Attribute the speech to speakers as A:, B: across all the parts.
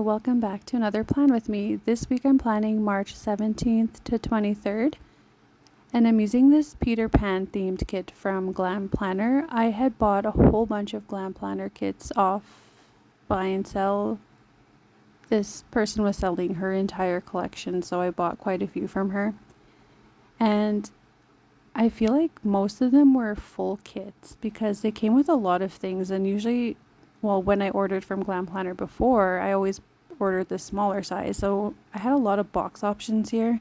A: welcome back to another plan with me. This week I'm planning March 17th to 23rd, and I'm using this Peter Pan themed kit from Glam Planner. I had bought a whole bunch of Glam Planner kits off buy and sell. This person was selling her entire collection, so I bought quite a few from her. And I feel like most of them were full kits because they came with a lot of things, and usually, well, when I ordered from Glam Planner before, I always ordered the smaller size, so I had a lot of box options here,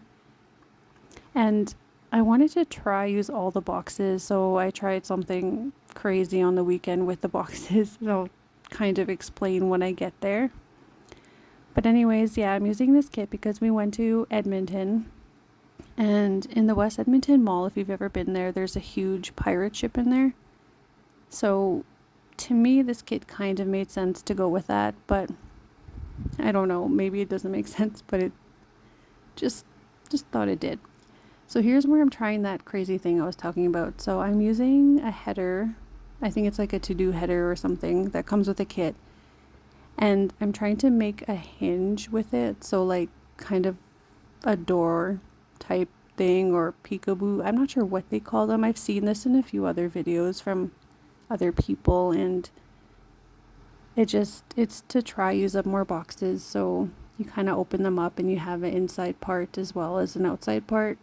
A: and I wanted to try use all the boxes, so I tried something crazy on the weekend with the boxes. I'll kind of explain when I get there. But anyways, yeah, I'm using this kit because we went to Edmonton, and in the West Edmonton Mall, if you've ever been there, there's a huge pirate ship in there. So to me, this kit kind of made sense to go with that, but I don't know, maybe it doesn't make sense, but it just thought it did. So here's where I'm trying that crazy thing I was talking about. So I'm using a header. I think it's like a to-do header or something that comes with a kit. And I'm trying to make a hinge with it. So like kind of a door type thing or peekaboo. I'm not sure what they call them. I've seen this in a few other videos from other people, and it's to try use up more boxes. So you kind of open them up and you have an inside part as well as an outside part.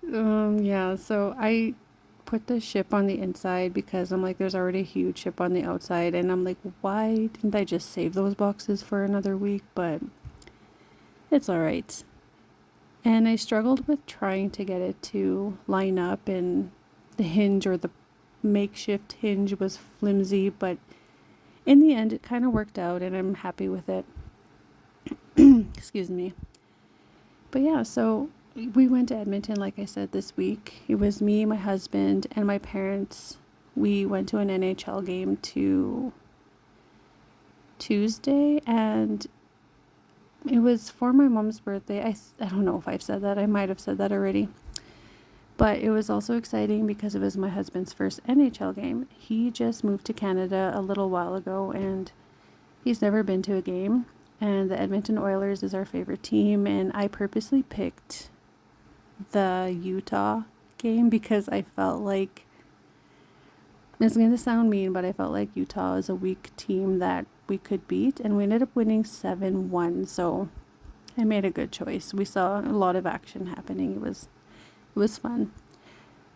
A: Yeah, so I put the ship on the inside because I'm like, there's already a huge ship on the outside, and I'm like, why didn't I just save those boxes for another week? But it's all right. And I struggled with trying to get it to line up, and the hinge or the makeshift hinge was flimsy, but in the end it kind of worked out and I'm happy with it. Excuse me. But yeah, so we went to Edmonton, like I said, this week. It was me, my husband, and my parents. We went to an NHL game Tuesday, and it was for my mom's birthday. I don't know if I've said that. I might have said that already. But it was also exciting because it was my husband's first NHL game. He just moved to Canada a little while ago, and he's never been to a game. And the Edmonton Oilers is our favorite team, and I purposely picked the Utah game because I felt like, it's going to sound mean, but I felt like Utah is a weak team that we could beat, and we ended up winning 7-1, so I made a good choice. We saw a lot of action happening. It was fun.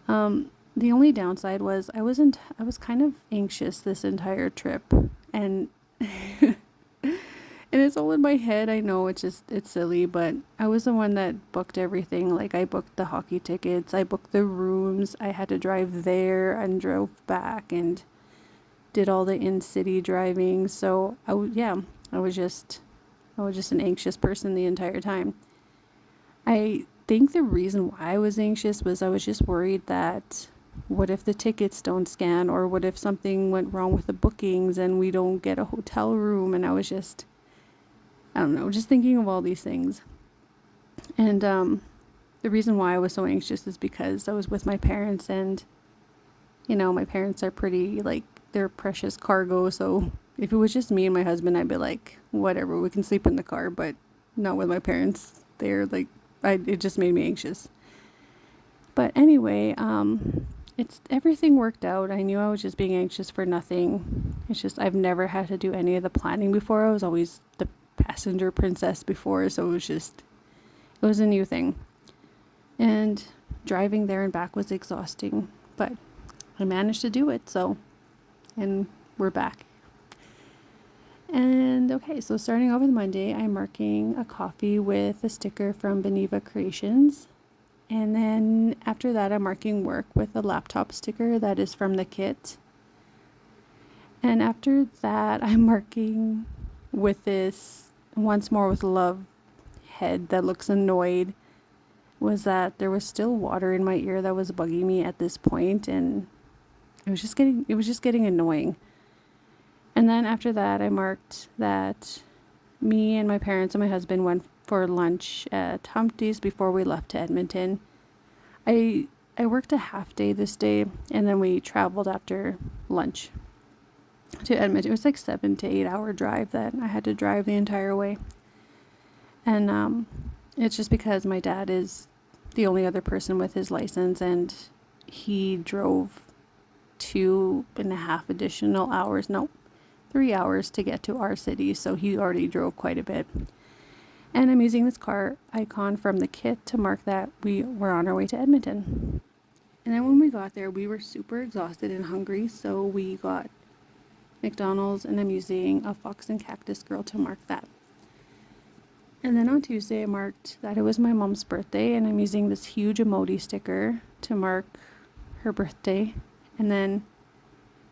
A: The only downside was I was kind of anxious this entire trip, and and it's all in my head. I know it's silly, but I was the one that booked everything. Like, I booked the hockey tickets, I booked the rooms, I had to drive there and drove back and did all the in-city driving. So I was just an anxious person the entire time. I think the reason why I was anxious was I was just worried that what if the tickets don't scan, or what if something went wrong with the bookings and we don't get a hotel room, and I was just, I don't know, just thinking of all these things. And the reason why I was so anxious is because I was with my parents, and my parents are pretty, like, they're precious cargo, so if it was just me and my husband, I'd be like, whatever, we can sleep in the car, but not with my parents. They're like, it just made me anxious. But anyway, everything worked out. I knew I was just being anxious for nothing. It's just I've never had to do any of the planning before. I was always the passenger princess before, so it was a new thing. And driving there and back was exhausting, but I managed to do it, and we're back. And okay, so starting off with Monday, I'm marking a coffee with a sticker from Beneva Creations. And then after that, I'm marking work with a laptop sticker that is from the kit. And after that, I'm marking with this once more with love head that looks annoyed. Was that there was still water in my ear that was bugging me at this point, and it was just getting annoying. And then after that, I marked that me and my parents and my husband went for lunch at Humpty's before we left to Edmonton. I worked a half day this day, and then we traveled after lunch. to Edmonton. It was like 7 to 8 hour drive that I had to drive the entire way. And it's just because my dad is the only other person with his license, and he drove 2.5 additional hours, no, 3 hours to get to our city. So he already drove quite a bit. And I'm using this car icon from the kit to mark that we were on our way to Edmonton. And then when we got there, we were super exhausted and hungry, so we got McDonald's, and I'm using a Fox and Cactus Girl to mark that. And then on Tuesday, I marked that it was my mom's birthday, and I'm using this huge emoji sticker to mark her birthday. And then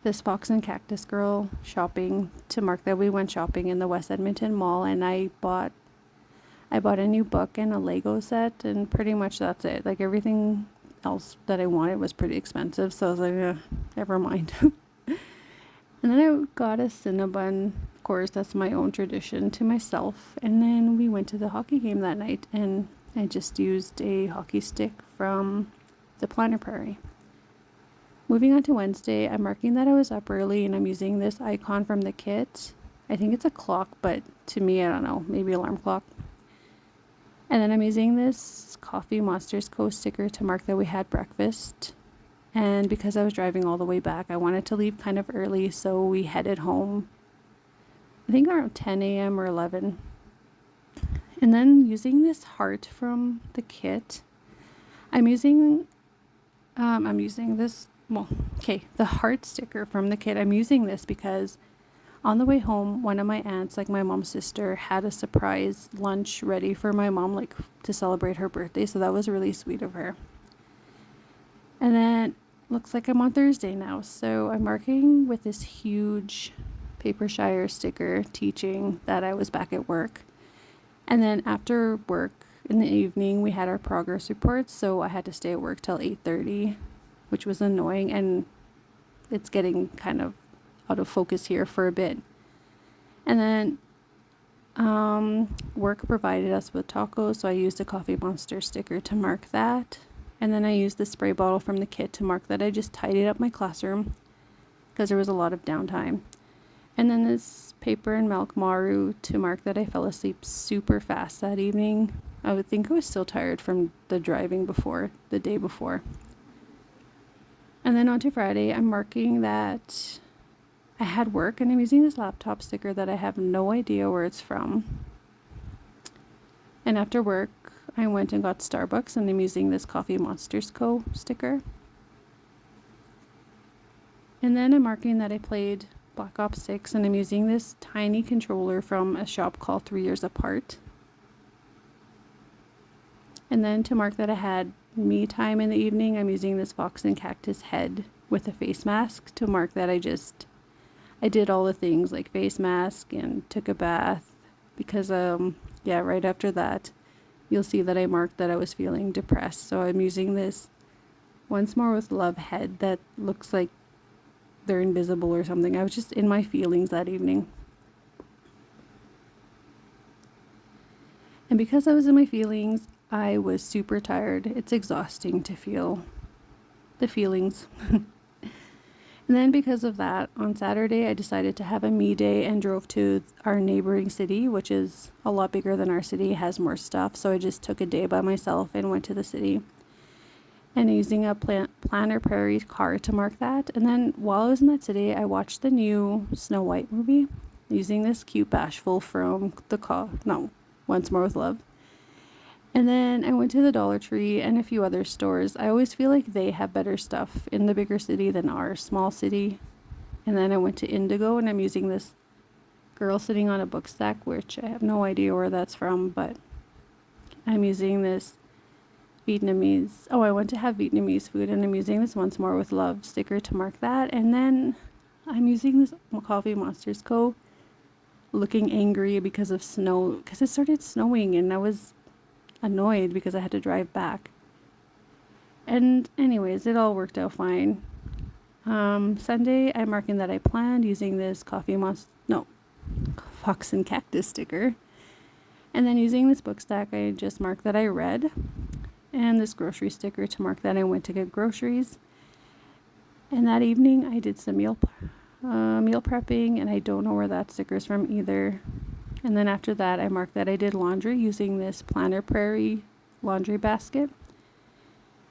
A: this Fox and Cactus Girl shopping to mark that we went shopping in the West Edmonton Mall, and I bought a new book and a Lego set, and pretty much that's it. Like, everything else that I wanted was pretty expensive, so I was like, never mind. And then I got a Cinnabon. Of course, that's my own tradition to myself. And then we went to the hockey game that night, and I just used a hockey stick from the Planner Prairie. Moving on to Wednesday, I'm marking that I was up early, and I'm using this icon from the kit. I think it's a clock, but to me, I don't know, maybe alarm clock. And then I'm using this Coffee Monsters Co. sticker to mark that we had breakfast. And because I was driving all the way back, I wanted to leave kind of early, so we headed home, I think around 10 a.m. or 11. And then using this heart from the kit, I'm using this, the heart sticker from the kit. I'm using this because on the way home, one of my aunts, like my mom's sister, had a surprise lunch ready for my mom, like to celebrate her birthday. So that was really sweet of her. And then looks like I'm on Thursday now. So I'm marking with this huge paper shire sticker teaching that I was back at work. And then after work in the evening, we had our progress reports. So I had to stay at work till 8:30, which was annoying. And it's getting kind of out of focus here for a bit. And then work provided us with tacos, so I used a Coffee Monster sticker to mark that. And then I used the spray bottle from the kit to mark that I just tidied up my classroom because there was a lot of downtime. And then this paper and milk maru to mark that I fell asleep super fast that evening. I would think I was still tired from the driving the day before. And then on to Friday, I'm marking that I had work, and I'm using this laptop sticker that I have no idea where it's from. And after work, I went and got Starbucks, and I'm using this Coffee Monsters Co. sticker. And then I'm marking that I played Black Ops 6, and I'm using this tiny controller from a shop called 3 Years Apart. And then to mark that I had me time in the evening, I'm using this Fox and Cactus head with a face mask to mark that I did all the things like face mask and took a bath because right after that you'll see that I marked that I was feeling depressed. So I'm using this Once More with Love head that looks like they're invisible or something. I was just in my feelings that evening. And because I was in my feelings, I was super tired. It's exhausting to feel the feelings. And then because of that, on Saturday, I decided to have a me day and drove to our neighboring city, which is a lot bigger than our city, has more stuff. So I just took a day by myself and went to the city. And using a Planner Prairie car to mark that. And then while I was in that city, I watched the new Snow White movie using this cute bashful from Once More with Love. And then I went to the Dollar Tree and a few other stores. I always feel like they have better stuff in the bigger city than our small city. And then I went to Indigo, and I'm using this girl sitting on a book stack, which I have no idea where that's from, but I'm using this Vietnamese. I went to have Vietnamese food, and I'm using this Once More with Love sticker to mark that. And then I'm using this Coffee Monsters Co. looking angry because of snow, because it started snowing, and I was annoyed because I had to drive back. And anyways, it all worked out fine. Sunday, I'm marking that I planned using this Fox and Cactus sticker. And then using this book stack, I just marked that I read. And this grocery sticker to mark that I went to get groceries. And that evening, I did some meal prepping, and I don't know where that sticker's from either. And then after that, I marked that I did laundry using this Planner Prairie laundry basket.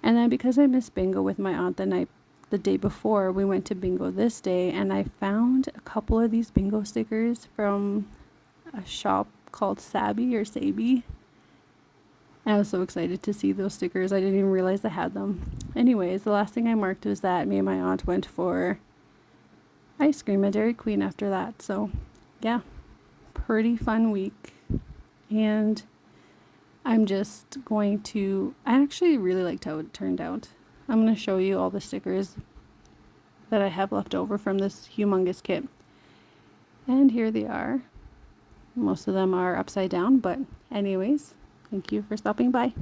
A: And then because I missed bingo with my aunt the day before, we went to bingo this day, and I found a couple of these bingo stickers from a shop called Sabi or Sabi. I was so excited to see those stickers. I didn't even realize I had them. Anyways, the last thing I marked was that me and my aunt went for ice cream at Dairy Queen after that. So yeah, pretty fun week. And I'm just going to, I actually really liked how it turned out. I'm going to show you all the stickers that I have left over from this humongous kit. And here they are. Most of them are upside down, but anyways, thank you for stopping by.